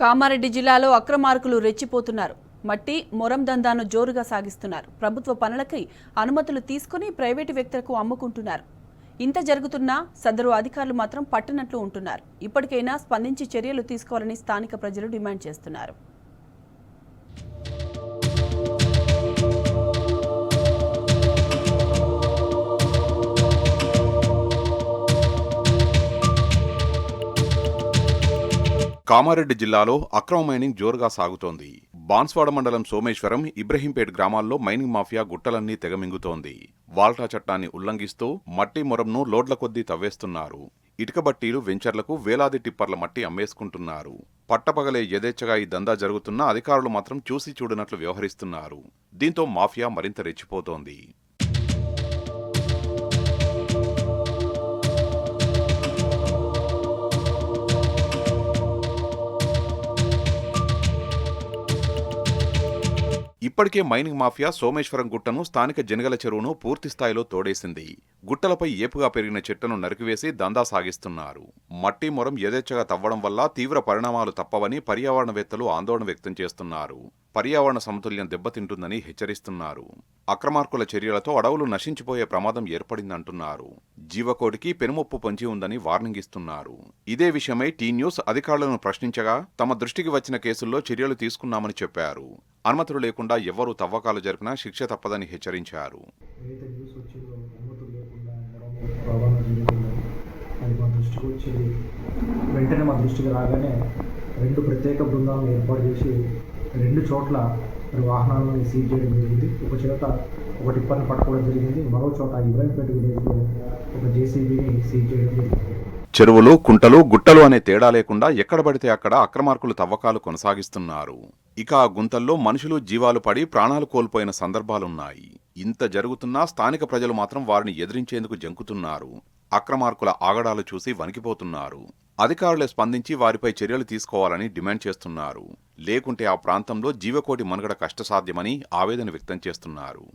కామారెడ్డి జిల్లాలో అక్రమార్కులు రెచ్చిపోతున్నారు. మట్టి మొరం దందాను జోరుగా సాగిస్తున్నారు. ప్రభుత్వ పనులకై అనుమతులు తీసుకుని ప్రైవేటు వ్యక్తులకు అమ్ముకుంటున్నారు. ఇంత జరుగుతున్నా సదరు అధికారులు మాత్రం పట్టనట్లు ఉంటున్నారు. ఇప్పటికైనా స్పందించి చర్యలు తీసుకోవాలని స్థానిక ప్రజలు డిమాండ్ చేస్తున్నారు. కామారెడ్డి జిల్లాలో అక్రమ మైనింగ్ జోరుగా సాగుతోంది. బాన్స్వాడ మండలం సోమేశ్వరం, ఇబ్రహీంపేట్ గ్రామాల్లో మైనింగ్ మాఫియా గుట్టలన్నీ తెగమింగుతోంది. వాల్టా చట్టాన్ని ఉల్లంఘిస్తూ మట్టి మొరంను లోడ్ల కొద్దీ తవ్వేస్తున్నారు. ఇటుక బట్టీలు వెంచర్లకు వేలాది టిప్పర్ల మట్టి అమ్మేసుకుంటున్నారు. పట్టపగలే యథేచ్ఛగా ఈ దందా జరుగుతున్నా అధికారులు మాత్రం చూసి చూడనట్లు వ్యవహరిస్తున్నారు. దీంతో మాఫియా మరింత రెచ్చిపోతోంది. ఇప్పటికే మైనింగ్ మాఫియా సోమేశ్వరం గుట్టను, స్థానిక జనగల చెరువును పూర్తి స్థాయిలో తోడేసింది. గుట్టలపై ఏపుగా పెరిగిన చెట్టును నరికివేసి దందా సాగిస్తున్నారు. మట్టి మొరం యథేచ్ఛగా తవ్వడం వల్ల తీవ్ర పరిణామాలు తప్పవని పర్యావరణవేత్తలు ఆందోళన వ్యక్తం చేస్తున్నారు. పర్యావరణ సమతుల్యం దెబ్బతింటుందని హెచ్చరిస్తున్నారు. అక్రమార్కుల చర్యలతో అడవులు నశించిపోయే ప్రమాదం ఏర్పడిందంటున్నారు. జీవకోటికి పెనుముప్పు పొంచి ఉందని వార్నింగ్ ఇస్తున్నారు. ఇదే విషయమై టీ న్యూస్ అధికారులను ప్రశ్నించగా తమ దృష్టికి వచ్చిన కేసుల్లో చర్యలు తీసుకున్నామని చెప్పారు. అనుమతులు లేకుండా ఎవరూ తవ్వకాలు జరిపినా శిక్ష తప్పదని హెచ్చరించారు. వెంటనే మా దృష్టికి రాగానే 2 ప్రత్యేక బృందాలను ఏర్పాటు చేసి 2 చోట్ల వాహనాలను సీజ్ చేయడం జరిగింది. ఒక చోట ఒక టిప్పర్ని పట్టుకోవడం జరిగింది. మరో చోట ఇబ్రాహీంపేట విలేజ్లో ఒక జేసీబీని సీజ్ చేయడం జరిగింది. చెరువులు, కుంటలు, గుట్టలు అనే తేడా లేకుండా ఎక్కడ పడితే అక్కడ అక్రమార్కులు తవ్వకాలు కొనసాగిస్తున్నారు. ఇక ఆ గుంతల్లో మనుషులు జీవాలు పడి ప్రాణాలు కోల్పోయిన సందర్భాలున్నాయి. ఇంత జరుగుతున్నా స్థానిక ప్రజలు మాత్రం వారిని ఎదిరించేందుకు జంకుతున్నారు. అక్రమార్కుల ఆగడాలు చూసి వణికిపోతున్నారు. అధికారులే స్పందించి వారిపై చర్యలు తీసుకోవాలని డిమాండ్ చేస్తున్నారు. లేకుంటే ఆ ప్రాంతంలో జీవకోటి మనుగడ కష్టసాధ్యమని ఆవేదన వ్యక్తం చేస్తున్నారు.